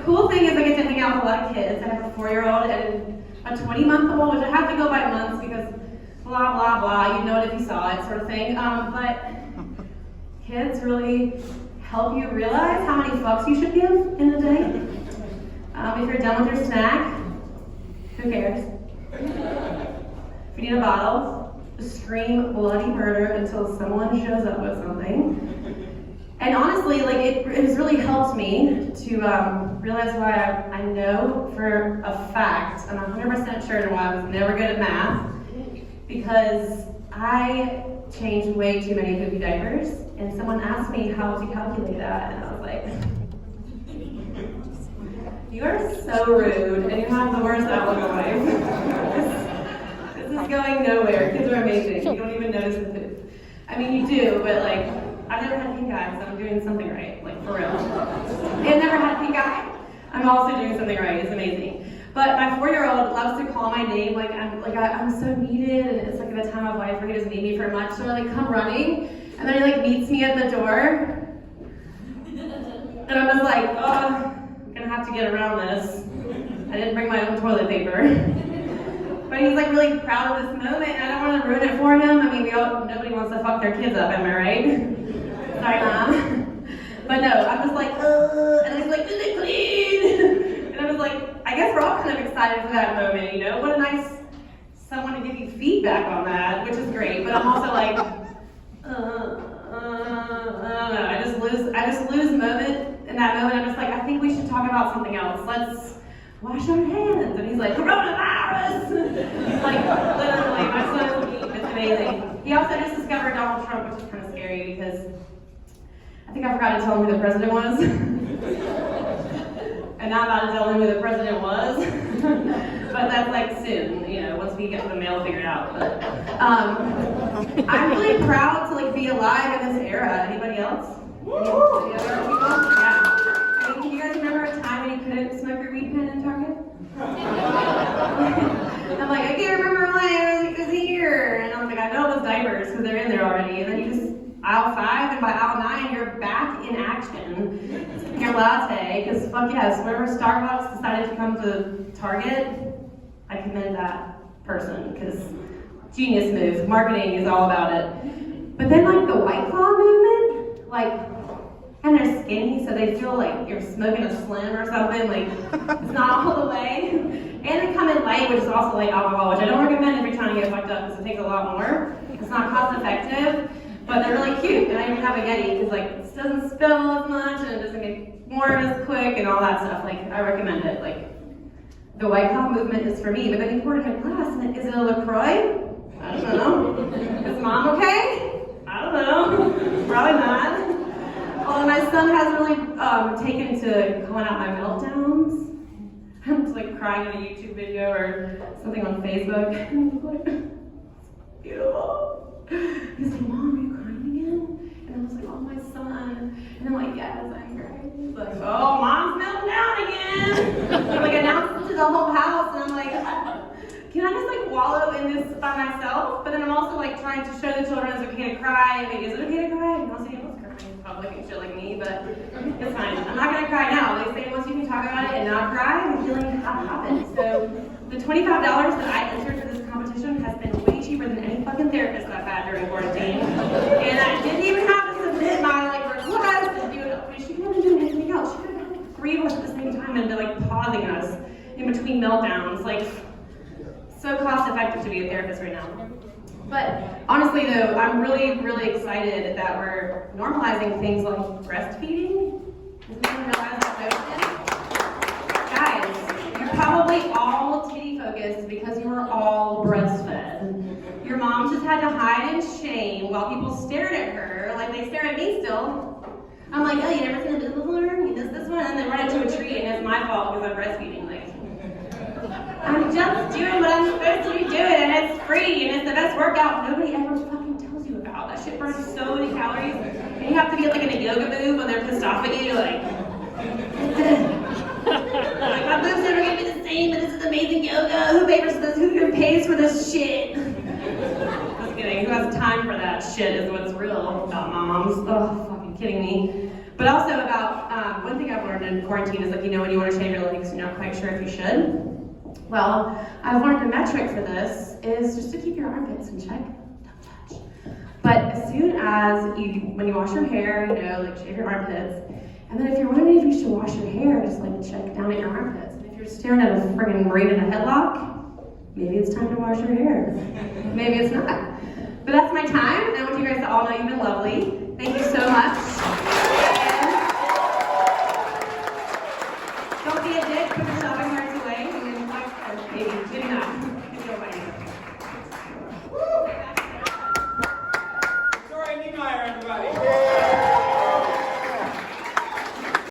cool thing is I get to hang out with a lot of kids. I have a 4-year-old and a 20-month-old, which I have to go by months because blah, blah, blah, you'd know it if you saw it sort of thing. But kids really help you realize how many fucks you should give in a day. If you're done with your snack, who cares? If you need a bottle, just scream bloody murder until someone shows up with something. And honestly, like it has really helped me to realize why I know for a fact, I'm 100% sure why I was never good at math, because I changed way too many poopy diapers, and someone asked me how to calculate that, and I was like, you are so rude, and you have the worst outlook on life. This is going nowhere. Kids are amazing. You don't even notice the poop. I mean, you do, but like, I've never had pink eye, so I'm doing something right, like for real. I've never had pink eye. I'm also doing something right. It's amazing. But my 4-year-old loves to call my name, like I'm so needed, and it's like at a time of life where he doesn't need me for much, so I like come running, and then he like meets me at the door, and I'm just like, oh, I'm gonna have to get around this. I didn't bring my own toilet paper. But he's like really proud of this moment, and I don't want to ruin it for him. I mean, nobody wants to fuck their kids up, am I right? Sorry, Mom. But no, I'm just like, and he's like, is it clean? And I was like, I guess we're all kind of excited for that moment, you know? What a nice someone to give you feedback on that, which is great. But I'm also like, I don't know. I just lose moment in that moment. I'm just like, I think we should talk about something else. Let's wash our hands. And he's like, coronavirus! Like, literally, my son is it's amazing. He also just discovered Donald Trump, which is kind of scary because I think I forgot to tell him who the president was. And now I'm about to tell him who the president was. But that's like soon, you know, once we get the mail figured out. But I'm really proud to like be alive in this era. Anybody else? Any other people? Yeah. I mean, can you guys remember a time when you couldn't smoke your weed pen in Target? I'm like, I can't remember when I was here. And I'm like, I know those diapers because they're in there already. And then you just aisle 5, and by aisle 9, you're back in action. Your latte, because fuck yes, whenever Starbucks decided to come to Target, I commend that person, because genius move. Marketing is all about it. But then like the White Claw movement, like, and they're skinny, so they feel like you're smoking a Slim or something, like, it's not all the way. And they come in light, which is also like alcohol, which I don't recommend every time you get fucked up, because it takes a lot more. It's not cost effective. But they're really cute, and I even have a Yeti because like it doesn't spill as much and it doesn't get warm as quick and all that stuff. Like I recommend it. Like the White Claw movement is for me. But then you pour it in a glass, and is it a LaCroix? I don't know. Is Mom okay? I don't know. Probably not. Although my son has really taken to calling out my meltdowns. I'm just like crying in a YouTube video or something on Facebook. It's beautiful. He's like, Mom, are you crying again? And I was like, oh, my son. And I'm like, yes, I'm crying. He's like, oh, Mom's melting down again. So like announced it to the whole house, and I'm like, can I just like wallow in this by myself? But then I'm also like trying to show the children it's okay to cry. Like, is it okay to cry? And also, you know, crying in public and shit like me, but it's fine. I'm not gonna cry now. They say once you can talk about it and not cry, the healing happens. So the $25 that I entered for this competition has been way cheaper than any fucking therapist I've had during quarantine. And I didn't even have to submit my like request and do it. She couldn't do anything else. She could have had like 3 of us at the same time and they're like pausing us in between meltdowns. Like, so cost effective to be a therapist right now. But honestly though, I'm really, really excited that we're normalizing things like breastfeeding. Does anyone realize that notion? Guys, you're probably all titty focused because you were all breastfed. Your mom just had to hide in shame while people stared at her, like they stare at me still. I'm like, oh, you never seen a business learn? You missed this one? And then run into a tree and it's my fault because I'm breastfeeding. Like, I'm just doing what I'm supposed to be doing, and it's free, and it's the best workout nobody ever fucking tells you about. That shit burns so many calories, and you have to get like in a yoga move when they're pissed off at you, like, like my boobs never gonna be the same, but this is amazing yoga. Who pays for this? Who pays for this shit? Just kidding. Who has time for that shit is what's real about moms. Oh, fucking kidding me. But also about one thing I've learned in quarantine is like, you know, when you want to shave your legs, you're not quite sure if you should. Well, I've learned the metric for this is just to keep your armpits in check. Don't touch. But as soon as when you wash your hair, you know, like shave your armpits, and then if you're wondering if you should wash your hair, just like check down at your armpits. And if you're staring at a friggin' marine in a headlock, maybe it's time to wash your hair. Maybe it's not. But that's my time, and I want you guys to all know you've been lovely. Thank you so much.